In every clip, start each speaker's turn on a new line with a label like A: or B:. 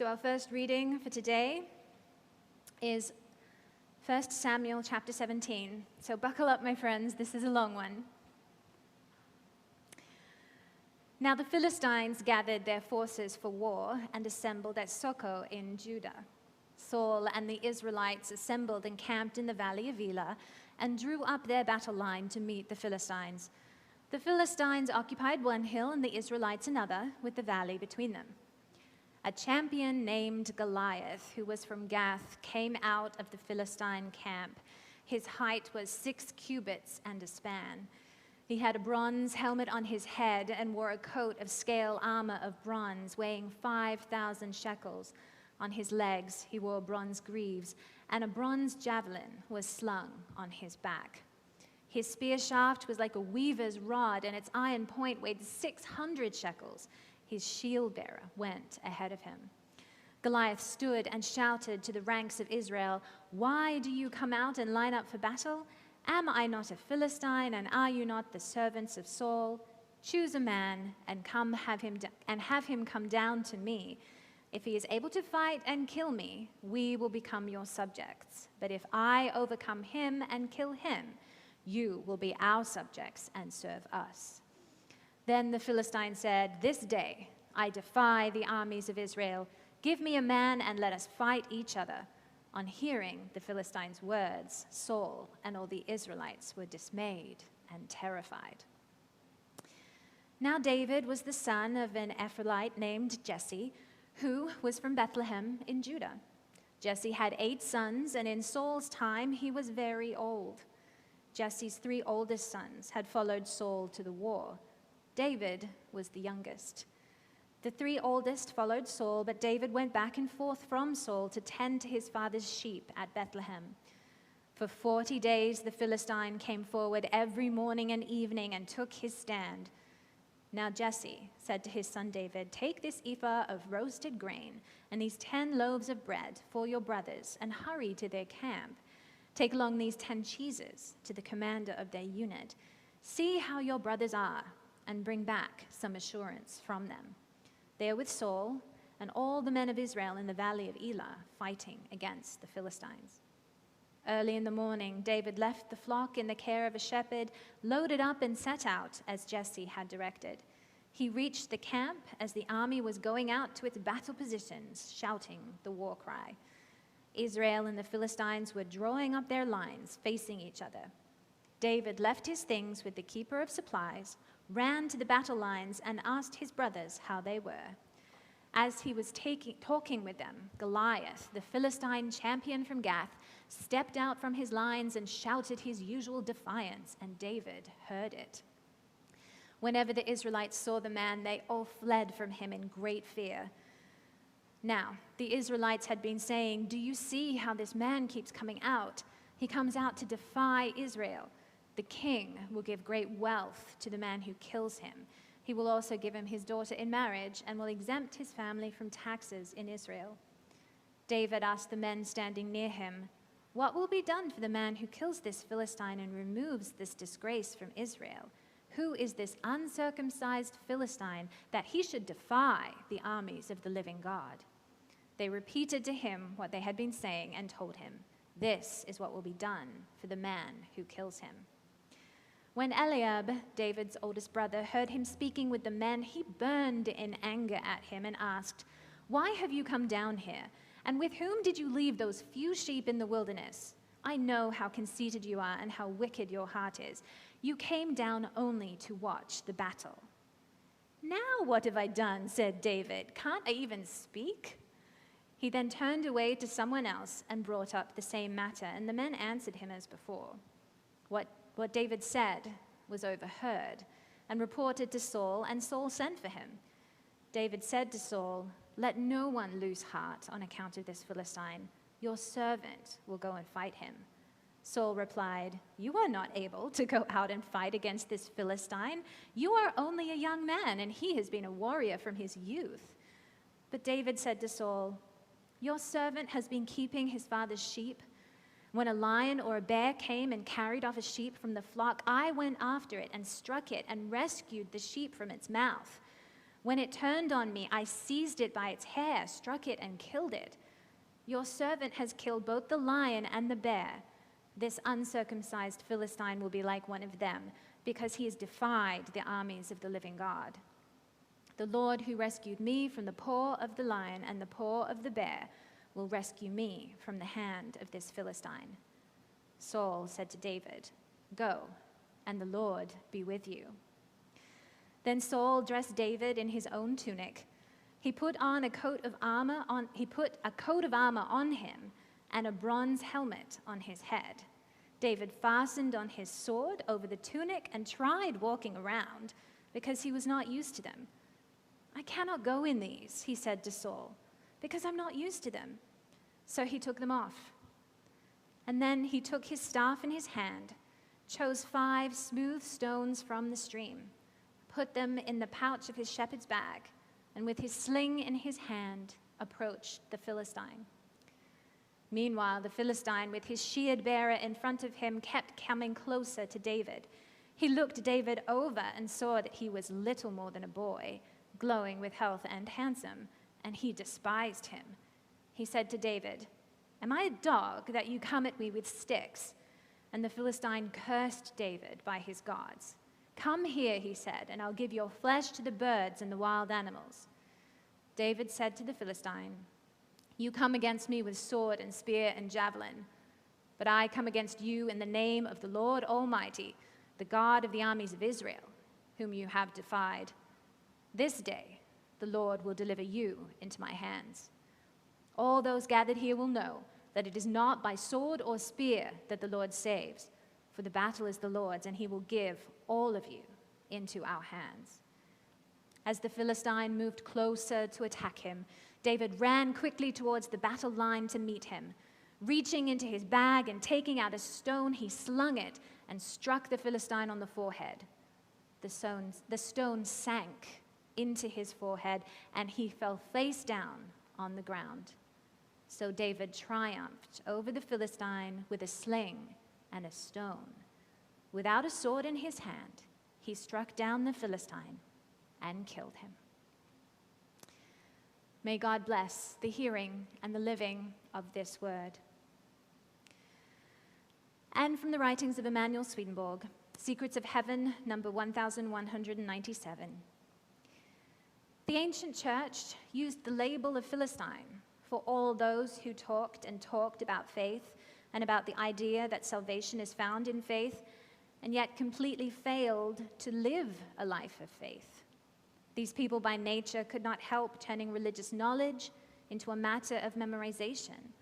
A: So our first reading for today is 1 Samuel chapter 17. So buckle up, my friends, this is a long one. Now the Philistines gathered their forces for war and assembled at Soko in Judah. Saul and the Israelites assembled and camped in the valley of Elah and drew up their battle line to meet the Philistines. The Philistines occupied one hill and the Israelites another, with the valley between them. A champion named Goliath, who was from Gath, came out of the Philistine camp. His height was 6 cubits and a span. He had a bronze helmet on his head and wore a coat of scale armor of bronze weighing 5,000 shekels. On his legs he wore bronze greaves, and a bronze javelin was slung on his back. His spear shaft was like a weaver's rod, and its iron point weighed 600 shekels. His shield bearer went ahead of him. Goliath stood and shouted to the ranks of Israel, "Why do you come out and line up for battle? Am I not a Philistine, and are you not the servants of Saul? Choose a man and have him come down to me. If he is able to fight and kill me, we will become your subjects. But if I overcome him and kill him, you will be our subjects and serve us." Then the Philistine said, "This day I defy the armies of Israel. Give me a man and let us fight each other." On hearing the Philistines' words, Saul and all the Israelites were dismayed and terrified. Now David was the son of an Ephrathite named Jesse, who was from Bethlehem in Judah. Jesse had 8 sons, and in Saul's time he was very old. Jesse's 3 oldest sons had followed Saul to the war. David was the youngest. The 3 oldest followed Saul, but David went back and forth from Saul to tend to his father's sheep at Bethlehem. For 40 days the Philistine came forward every morning and evening and took his stand. Now Jesse said to his son David, "Take this ephah of roasted grain and these 10 loaves of bread for your brothers and hurry to their camp. Take along these 10 cheeses to the commander of their unit. See how your brothers are and bring back some assurance from them. They are with Saul and all the men of Israel in the valley of Elah, fighting against the Philistines." Early in the morning, David left the flock in the care of a shepherd, loaded up and set out as Jesse had directed. He reached the camp as the army was going out to its battle positions, shouting the war cry. Israel and the Philistines were drawing up their lines, facing each other. David left his things with the keeper of supplies, ran to the battle lines, and asked his brothers how they were. As he was talking with them, Goliath, the Philistine champion from Gath, stepped out from his lines and shouted his usual defiance, and David heard it. Whenever the Israelites saw the man, they all fled from him in great fear. Now, the Israelites had been saying, "Do you see how this man keeps coming out? He comes out to defy Israel. The king will give great wealth to the man who kills him. He will also give him his daughter in marriage and will exempt his family from taxes in Israel." David asked the men standing near him, "What will be done for the man who kills this Philistine and removes this disgrace from Israel? Who is this uncircumcised Philistine that he should defy the armies of the living God?" They repeated to him what they had been saying and told him, "This is what will be done for the man who kills him." When Eliab, David's oldest brother, heard him speaking with the men, he burned in anger at him and asked, "Why have you come down here? And with whom did you leave those few sheep in the wilderness? I know how conceited you are and how wicked your heart is. You came down only to watch the battle." "Now what have I done?" said David. "Can't I even speak?" He then turned away to someone else and brought up the same matter, and the men answered him as before. What David said was overheard and reported to Saul, and Saul sent for him. David said to Saul, "Let no one lose heart on account of this Philistine. Your servant will go and fight him." Saul replied, "You are not able to go out and fight against this Philistine. You are only a young man, and he has been a warrior from his youth." But David said to Saul, "Your servant has been keeping his father's sheep. When a lion or a bear came and carried off a sheep from the flock, I went after it and struck it and rescued the sheep from its mouth. When it turned on me, I seized it by its hair, struck it, and killed it. Your servant has killed both the lion and the bear. This uncircumcised Philistine will be like one of them, because he has defied the armies of the living God. The Lord who rescued me from the paw of the lion and the paw of the bear will rescue me from the hand of this Philistine." Saul said to David, "Go, and the Lord be with you." Then Saul dressed David in his own tunic. He put a coat of armor on him and a bronze helmet on his head. David fastened on his sword over the tunic and tried walking around because he was not used to them. "I cannot go in these," he said to Saul, "because I'm not used to them." So he took them off. And then he took his staff in his hand, chose 5 smooth stones from the stream, put them in the pouch of his shepherd's bag, and with his sling in his hand, approached the Philistine. Meanwhile, the Philistine, with his shield-bearer in front of him, kept coming closer to David. He looked David over and saw that he was little more than a boy, glowing with health and handsome, and he despised him. He said to David, "Am I a dog that you come at me with sticks?" And the Philistine cursed David by his gods. "Come here," he said, "and I'll give your flesh to the birds and the wild animals." David said to the Philistine, "You come against me with sword and spear and javelin, but I come against you in the name of the Lord Almighty, the God of the armies of Israel, whom you have defied. This day the Lord will deliver you into my hands. All those gathered here will know that it is not by sword or spear that the Lord saves, for the battle is the Lord's, and he will give all of you into our hands." As the Philistine moved closer to attack him, David ran quickly towards the battle line to meet him. Reaching into his bag and taking out a stone, he slung it and struck the Philistine on the forehead. The stone sank into his forehead, and he fell face down on the ground. So David triumphed over the Philistine with a sling and a stone. Without a sword in his hand, he struck down the Philistine and killed him. May God bless the hearing and the living of this word. And from the writings of Emanuel Swedenborg, Secrets of Heaven, number 1197. The ancient church used the label of Philistine for all those who talked and talked about faith and about the idea that salvation is found in faith, and yet completely failed to live a life of faith. These people by nature could not help turning religious knowledge into a matter of memorization.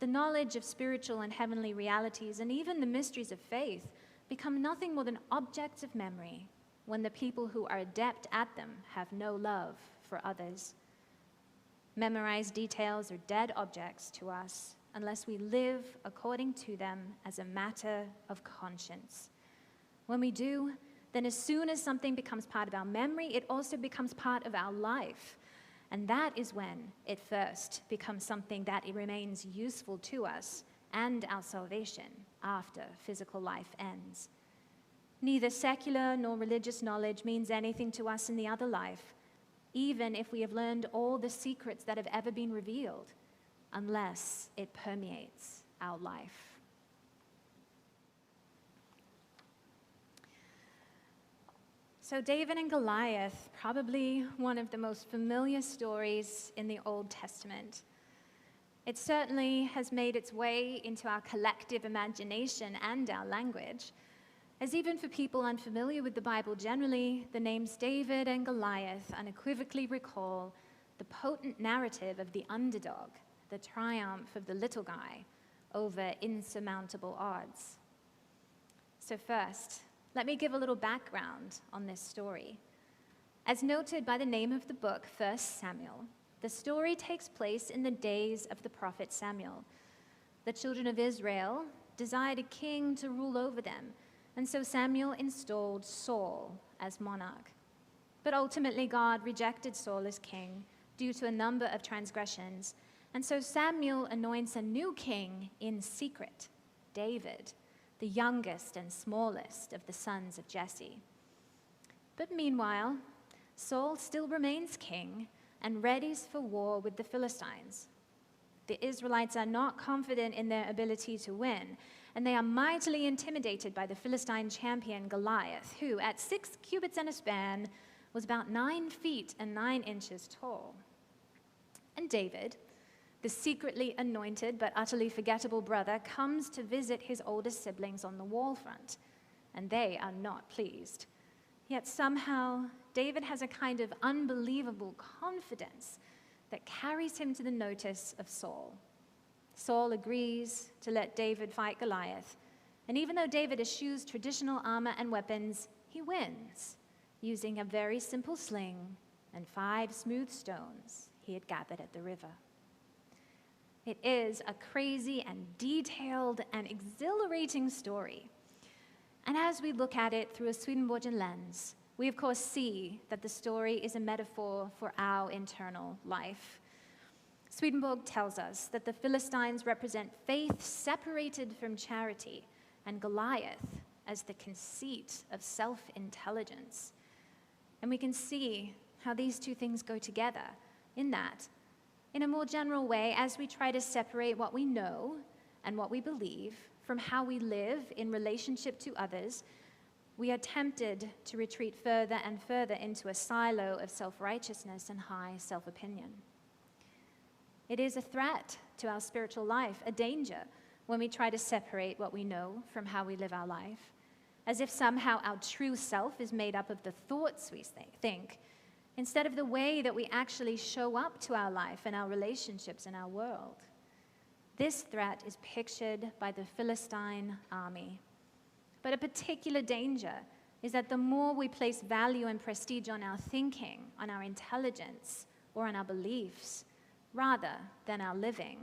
A: The knowledge of spiritual and heavenly realities and even the mysteries of faith become nothing more than objects of memory when the people who are adept at them have no love for others. Memorized details are dead objects to us unless we live according to them as a matter of conscience. When we do, then as soon as something becomes part of our memory, it also becomes part of our life. And that is when it first becomes something that it remains useful to us and our salvation after physical life ends. Neither secular nor religious knowledge means anything to us in the other life, even if we have learned all the secrets that have ever been revealed, unless it permeates our life. So David and Goliath, probably one of the most familiar stories in the Old Testament. It certainly has made its way into our collective imagination and our language, as even for people unfamiliar with the Bible generally, the names David and Goliath unequivocally recall the potent narrative of the underdog, the triumph of the little guy over insurmountable odds. So first, let me give a little background on this story. As noted by the name of the book, 1 Samuel, the story takes place in the days of the prophet Samuel. The children of Israel desired a king to rule over them, and so Samuel installed Saul as monarch. But ultimately, God rejected Saul as king due to a number of transgressions, and so Samuel anoints a new king in secret, David, the youngest and smallest of the sons of Jesse. But meanwhile, Saul still remains king and readies for war with the Philistines. The Israelites are not confident in their ability to win, and they are mightily intimidated by the Philistine champion Goliath, who, at 6 cubits and a span, was about 9 feet and 9 inches tall. And David, the secretly anointed but utterly forgettable brother, comes to visit his oldest siblings on the wall front, and they are not pleased. Yet somehow, David has a kind of unbelievable confidence that carries him to the notice of Saul. Saul agrees to let David fight Goliath, and even though David eschews traditional armor and weapons, he wins, using a very simple sling and 5 smooth stones he had gathered at the river. It is a crazy and detailed and exhilarating story. And as we look at it through a Swedenborgian lens, we of course see that the story is a metaphor for our internal life. Swedenborg tells us that the Philistines represent faith separated from charity, and Goliath as the conceit of self-intelligence. And we can see how these two things go together in that, in a more general way, as we try to separate what we know and what we believe from how we live in relationship to others, we are tempted to retreat further and further into a silo of self-righteousness and high self-opinion. It is a threat to our spiritual life, a danger, when we try to separate what we know from how we live our life, as if somehow our true self is made up of the thoughts we think, instead of the way that we actually show up to our life and our relationships in our world. This threat is pictured by the Philistine army. But a particular danger is that the more we place value and prestige on our thinking, on our intelligence, or on our beliefs, rather than our living,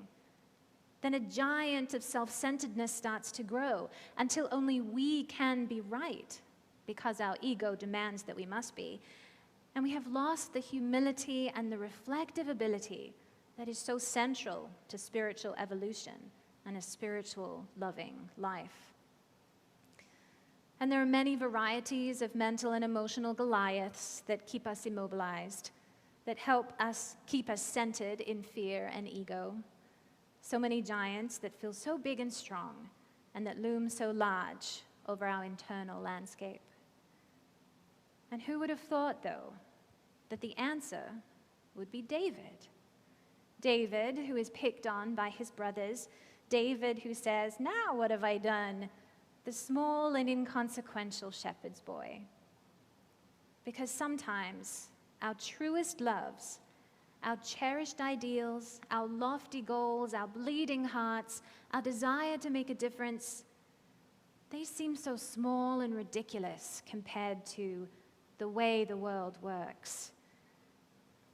A: then a giant of self-centeredness starts to grow until only we can be right because our ego demands that we must be. And we have lost the humility and the reflective ability that is so central to spiritual evolution and a spiritual, loving life. And there are many varieties of mental and emotional Goliaths that keep us immobilized, that help us keep us centered in fear and ego. So many giants that feel so big and strong and that loom so large over our internal landscape. And who would have thought, though, that the answer would be David? David, who is picked on by his brothers. David, who says, "Now what have I done?" The small and inconsequential shepherd's boy. Because sometimes our truest loves, our cherished ideals, our lofty goals, our bleeding hearts, our desire to make a difference, they seem so small and ridiculous compared to the way the world works.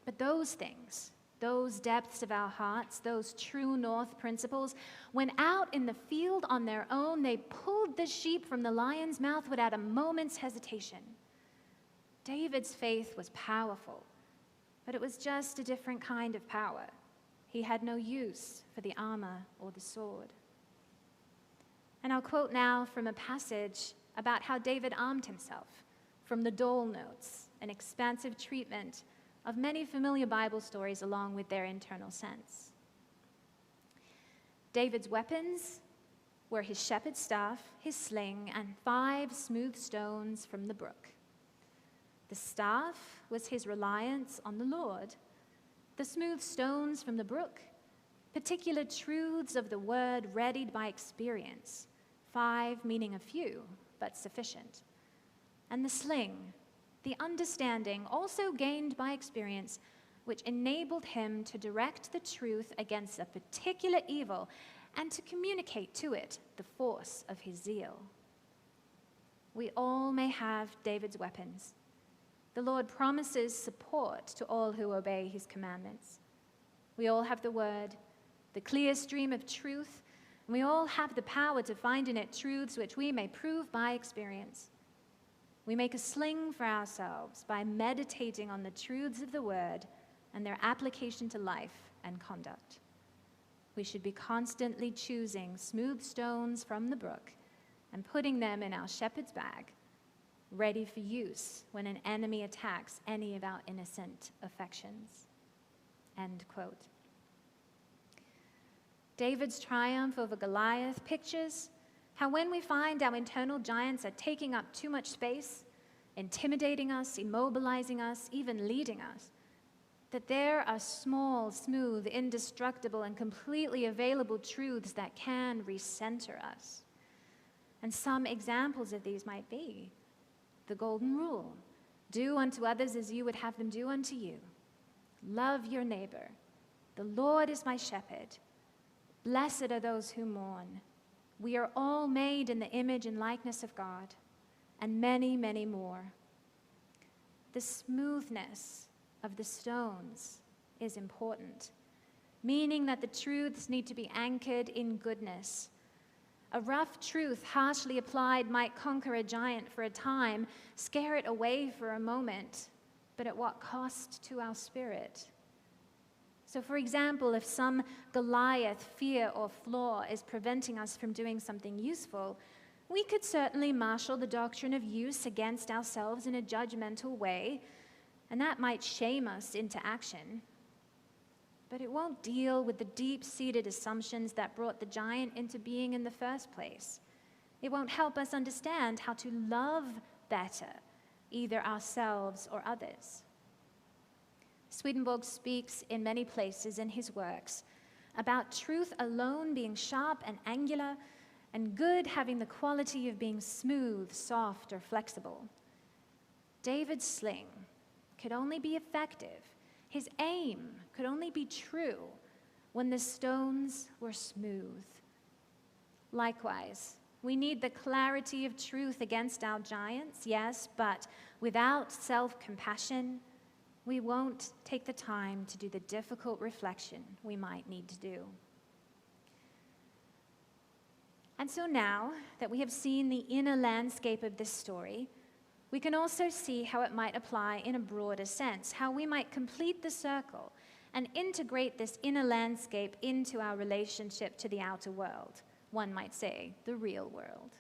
A: But those things, those depths of our hearts, those true north principles, when out in the field on their own, they pulled the sheep from the lion's mouth without a moment's hesitation. David's faith was powerful, but it was just a different kind of power. He had no use for the armor or the sword. And I'll quote now from a passage about how David armed himself from the Dole Notes, an expansive treatment of many familiar Bible stories along with their internal sense. David's weapons were his shepherd's staff, his sling, and 5 smooth stones from the brook. The staff was his reliance on the Lord. The smooth stones from the brook, particular truths of the word readied by experience, 5 meaning a few, but sufficient. And the sling, the understanding also gained by experience, which enabled him to direct the truth against a particular evil and to communicate to it the force of his zeal. We all may have David's weapons. The Lord promises support to all who obey his commandments. We all have the word, the clear stream of truth, and we all have the power to find in it truths which we may prove by experience. We make a sling for ourselves by meditating on the truths of the word and their application to life and conduct. We should be constantly choosing smooth stones from the brook and putting them in our shepherd's bag ready for use when an enemy attacks any of our innocent affections." End quote. David's triumph over Goliath pictures how when we find our internal giants are taking up too much space, intimidating us, immobilizing us, even leading us, that there are small, smooth, indestructible, and completely available truths that can recenter us. And some examples of these might be the golden rule: do unto others as you would have them do unto you. Love your neighbor. The Lord is my shepherd. Blessed are those who mourn. We are all made in the image and likeness of God, and many, many more. The smoothness of the stones is important, meaning that the truths need to be anchored in goodness. A rough truth harshly applied might conquer a giant for a time, scare it away for a moment, but at what cost to our spirit? So, for example, if some Goliath fear or flaw is preventing us from doing something useful, we could certainly marshal the doctrine of use against ourselves in a judgmental way, and that might shame us into action. But it won't deal with the deep-seated assumptions that brought the giant into being in the first place. It won't help us understand how to love better, either ourselves or others. Swedenborg speaks in many places in his works about truth alone being sharp and angular, and good having the quality of being smooth, soft, or flexible. David's sling could only be effective, his aim could only be true, when the stones were smooth. Likewise, we need the clarity of truth against our giants, yes, but without self-compassion, we won't take the time to do the difficult reflection we might need to do. And so now that we have seen the inner landscape of this story, we can also see how it might apply in a broader sense, how we might complete the circle and integrate this inner landscape into our relationship to the outer world, one might say, the real world.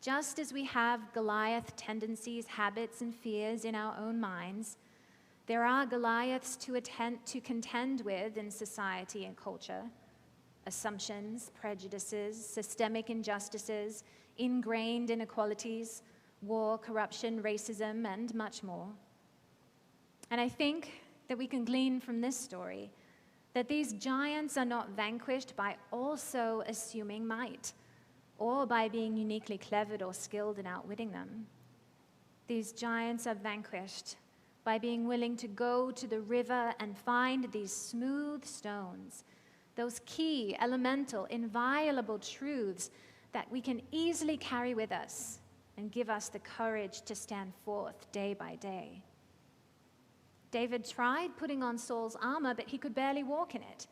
A: Just as we have Goliath tendencies, habits, and fears in our own minds, there are Goliaths to contend with in society and culture: assumptions, prejudices, systemic injustices, ingrained inequalities, war, corruption, racism, and much more. And I think that we can glean from this story that these giants are not vanquished by also assuming might, or by being uniquely clever or skilled in outwitting them. These giants are vanquished by being willing to go to the river and find these smooth stones, those key, elemental, inviolable truths that we can easily carry with us and give us the courage to stand forth day by day. David tried putting on Saul's armor, but he could barely walk in it.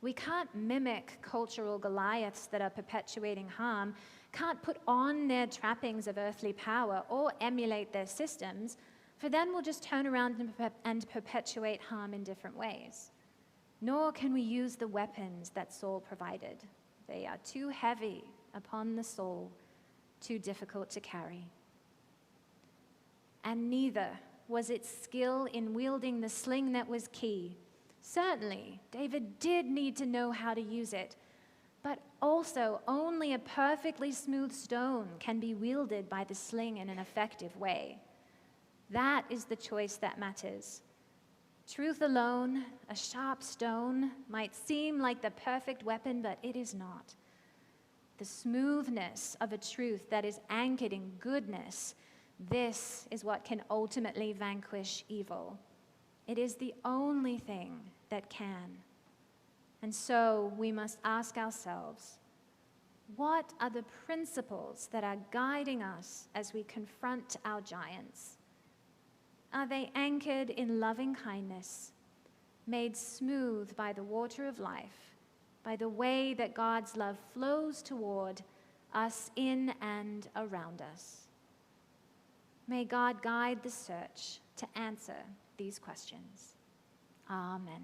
A: We can't mimic cultural Goliaths that are perpetuating harm, can't put on their trappings of earthly power or emulate their systems, for then we'll just turn around and perpetuate harm in different ways. Nor can we use the weapons that Saul provided. They are too heavy upon the soul, too difficult to carry. And neither was it skill in wielding the sling that was key. Certainly, David did need to know how to use it, but also only a perfectly smooth stone can be wielded by the sling in an effective way. That is the choice that matters. Truth alone, a sharp stone, might seem like the perfect weapon, but it is not. The smoothness of a truth that is anchored in goodness, this is what can ultimately vanquish evil. It is the only thing that can. And so we must ask ourselves, what are the principles that are guiding us as we confront our giants? Are they anchored in loving kindness, made smooth by the water of life, by the way that God's love flows toward us in and around us? May God guide the search to answer these questions. Amen.